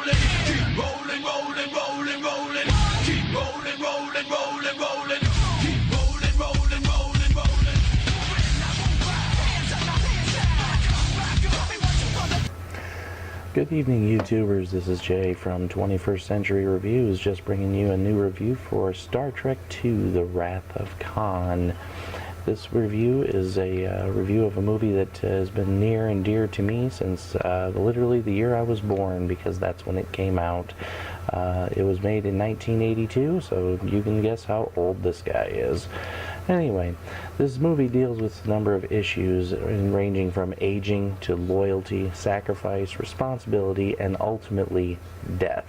Keep rolling, rolling, rolling, rolling. Keep rolling, rolling, rolling, rolling. Keep rolling, rolling, rolling, rolling. Good evening, YouTubers. This is Jay from 21st Century Reviews, just bringing you a new review for Star Trek II: The Wrath of Khan. This review is a review of a movie that has been near and dear to me since literally the year I was born, because that's when it came out. It was made in 1982, so you can guess how old this guy is. Anyway, this movie deals with a number of issues ranging from aging to loyalty, sacrifice, responsibility, and ultimately death.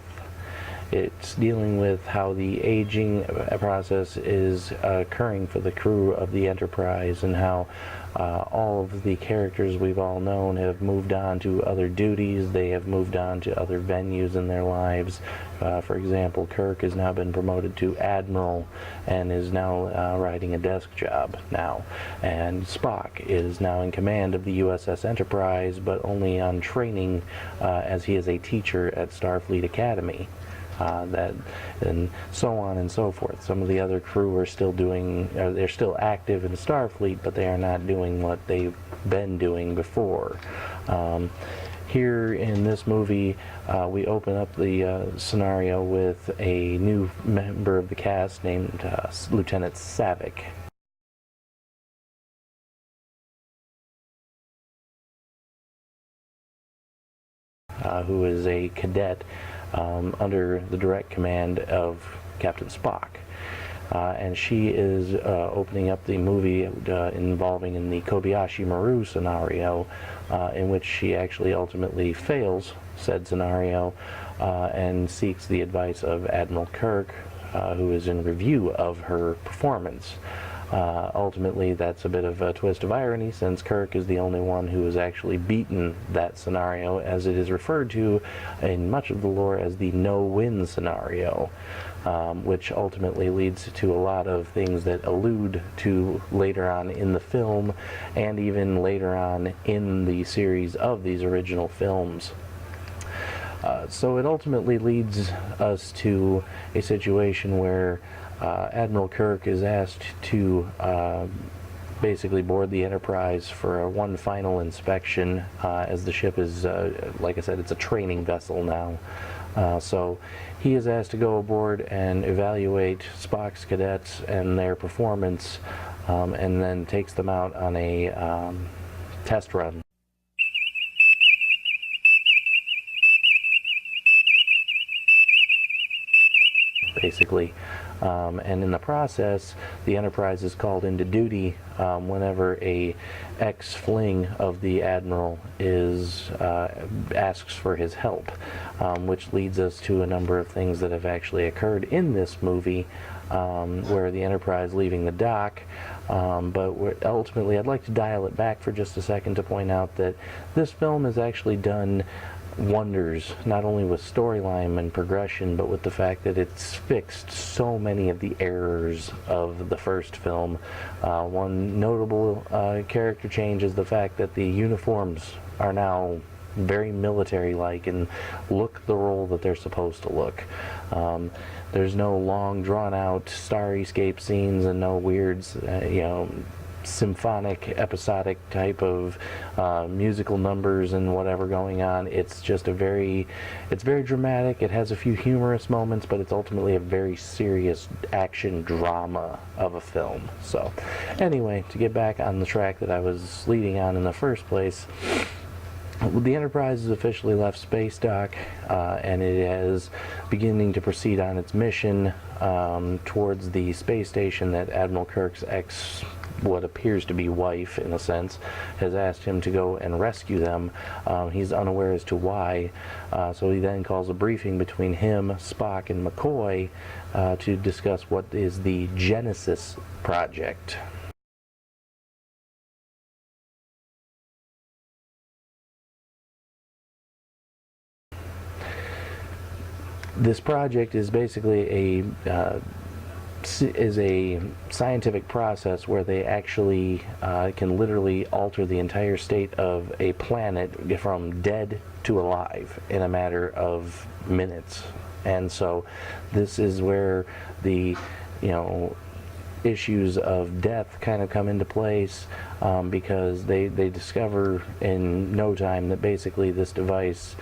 It's dealing with how the aging process is occurring for the crew of the Enterprise, and how all of the characters we've all known have moved on to other duties. They have moved on to other venues in their lives. For example, Kirk has now been promoted to Admiral and is now riding a desk job now. And Spock is now in command of the USS Enterprise, but only on training as he is a teacher at Starfleet Academy. And so on and so forth. Some of the other crew are still doing, they're still active in Starfleet, but they are not doing what they've been doing before. Here in this movie, we open up the scenario with a new member of the cast named Lieutenant Saavik. Who is a cadet under the direct command of Captain Spock. And she is opening up the movie involving in the Kobayashi Maru scenario, in which she actually ultimately fails said scenario and seeks the advice of Admiral Kirk, who is in review of her performance. Ultimately, that's a bit of a twist of irony, since Kirk is the only one who has actually beaten that scenario, as it is referred to in much of the lore as the no-win scenario, which ultimately leads to a lot of things that allude to later on in the film, and even later on in the series of these original films. So it ultimately leads us to a situation where Admiral Kirk is asked to basically board the Enterprise for one final inspection, as the ship is, like I said, it's a training vessel now. So he is asked to go aboard and evaluate Spock's cadets and their performance, and then takes them out on a test run. Basically. And in the process, the Enterprise is called into duty whenever a ex-fling of the Admiral is asks for his help, which leads us to a number of things that have actually occurred in this movie, where the Enterprise leaving the dock, but ultimately I'd like to dial it back for just a second to point out that this film has actually done wonders, not only with storyline and progression, but with the fact that it's fixed so many of the errors of the first film. One notable character change is the fact that the uniforms are now very military-like and look the role that they're supposed to look. There's no long, drawn-out star escape scenes and no weird, symphonic, episodic type of musical numbers and whatever going on. It's just it's very dramatic. It has a few humorous moments, but it's ultimately a very serious action drama of a film. So anyway, to get back on the track that I was leading on in the first place, the Enterprise has officially left space dock, and it is beginning to proceed on its mission towards the space station that Admiral Kirk's what appears to be wife, in a sense, has asked him to go and rescue them. He's unaware as to why, so he then calls a briefing between him, Spock, and McCoy to discuss what is the Genesis Project. This project is basically a is a scientific process where they actually can literally alter the entire state of a planet from dead to alive in a matter of minutes. And so this is where the, issues of death kind of come into place, because they discover in no time that basically this device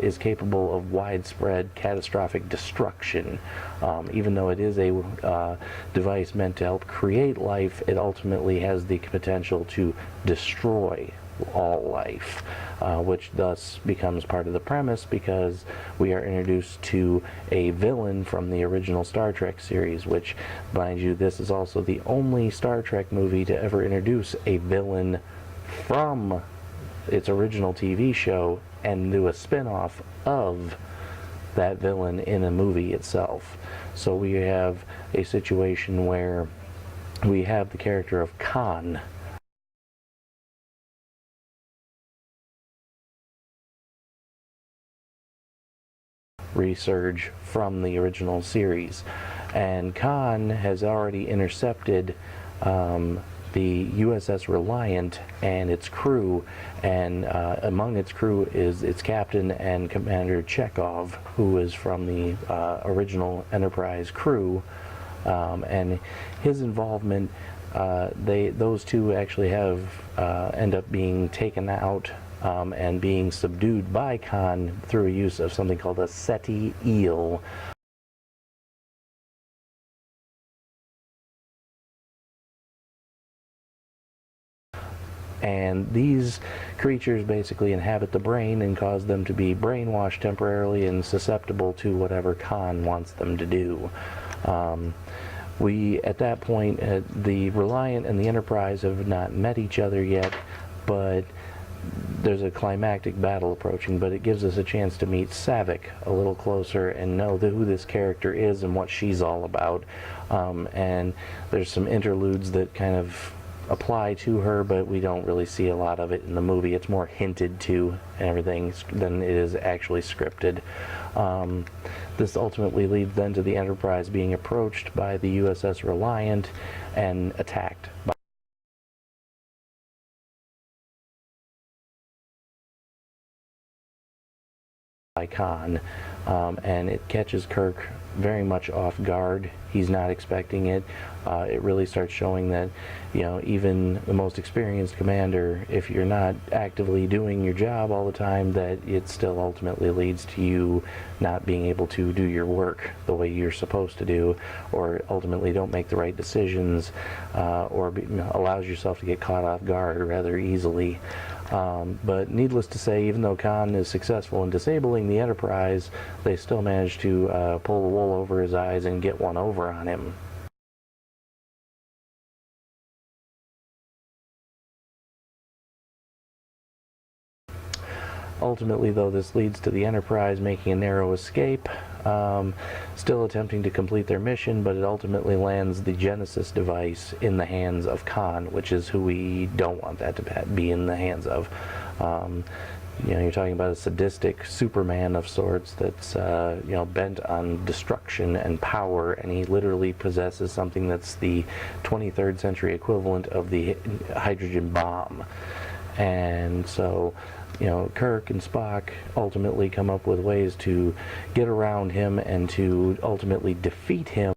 is capable of widespread catastrophic destruction. Even though it is a device meant to help create life, it ultimately has the potential to destroy all life, which thus becomes part of the premise, because we are introduced to a villain from the original Star Trek series, which, mind you, this is also the only Star Trek movie to ever introduce a villain from its original TV show and do a spin-off of that villain in a movie itself. So we have a situation where we have the character of Khan, resurge from the original series, and Khan has already intercepted the USS Reliant and its crew, and among its crew is its captain and Commander Chekhov, who is from the original Enterprise crew, and his involvement, those two actually have end up being taken out and being subdued by Khan through a use of something called a SETI eel. And these creatures basically inhabit the brain and cause them to be brainwashed temporarily and susceptible to whatever Khan wants them to do. At that point, the Reliant and the Enterprise have not met each other yet, but there's a climactic battle approaching, but it gives us a chance to meet Saavik a little closer and know who this character is and what she's all about. And there's some interludes that kind of apply to her, but we don't really see a lot of it in the movie. It's more hinted to and everything than it is actually scripted. This ultimately leads then to the Enterprise being approached by the USS Reliant and attacked by Khan, and it catches Kirk very much off guard. He's not expecting it. It really starts showing that, even the most experienced commander, if you're not actively doing your job all the time, that it still ultimately leads to you not being able to do your work the way you're supposed to do, or ultimately don't make the right decisions, or allows yourself to get caught off guard rather easily. But needless to say, even though Khan is successful in disabling the Enterprise, they still manage to pull the wool over his eyes and get one over on him. Ultimately, though, this leads to the Enterprise making a narrow escape, still attempting to complete their mission, but it ultimately lands the Genesis device in the hands of Khan, which is who we don't want that to be in the hands of. You're talking about a sadistic Superman of sorts that's, bent on destruction and power, and he literally possesses something that's the 23rd century equivalent of the hydrogen bomb. And so, Kirk and Spock ultimately come up with ways to get around him and to ultimately defeat him.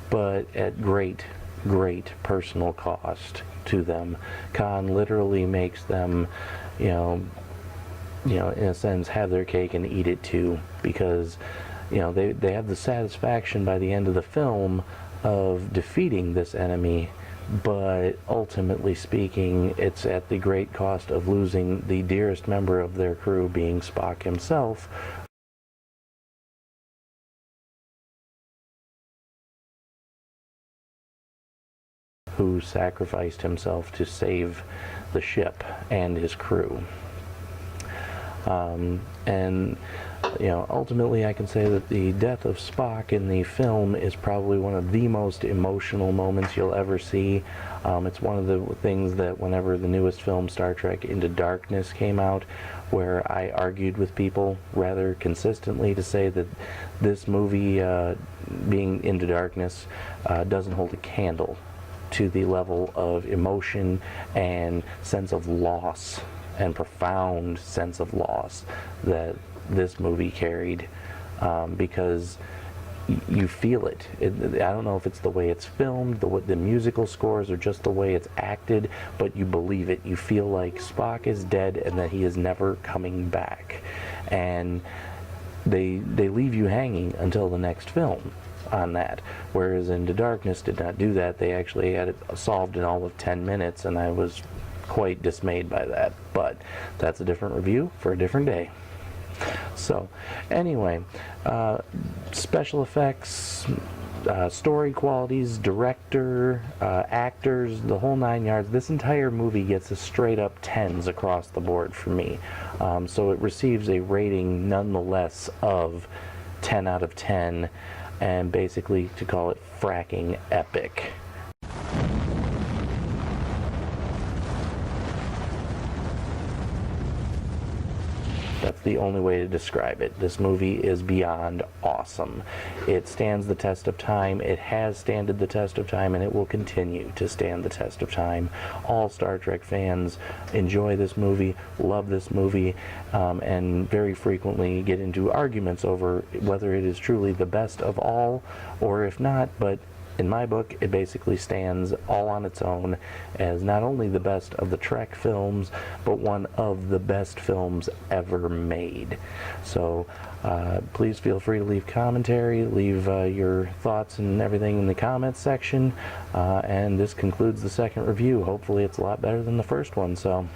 But at great personal cost to them. Khan literally makes them, in a sense, have their cake and eat it too, because, they have the satisfaction by the end of the film of defeating this enemy, but ultimately speaking, it's at the great cost of losing the dearest member of their crew, being Spock himself, who sacrificed himself to save the ship and his crew. And ultimately I can say that the death of Spock in the film is probably one of the most emotional moments you'll ever see. It's one of the things that whenever the newest film, Star Trek Into Darkness, came out, where I argued with people rather consistently to say that this movie, being Into Darkness, doesn't hold a candle to the level of emotion and sense of loss and profound sense of loss that this movie carried, because you feel it. I don't know if it's the way it's filmed, the musical scores, or just the way it's acted, but you believe it. You feel like Spock is dead and that he is never coming back. And they leave you hanging until the next film on that, whereas Into Darkness did not do that. They actually had it solved in all of 10 minutes, and I was quite dismayed by that, but that's a different review for a different day. So anyway, special effects, story qualities, director, actors, the whole 9 yards. This entire movie gets a straight up tens across the board for me, so it receives a rating nonetheless of 10 out of 10, and basically to call it fracking epic. That's the only way to describe it. This movie is beyond awesome. It stands the test of time. It has standed the test of time, and it will continue to stand the test of time. All Star Trek fans enjoy this movie, love this movie, and very frequently get into arguments over whether it is truly the best of all, or if not, but in my book, it basically stands all on its own as not only the best of the Trek films, but one of the best films ever made. So please feel free to leave commentary, leave your thoughts and everything in the comments section, and this concludes the second review. Hopefully it's a lot better than the first one. So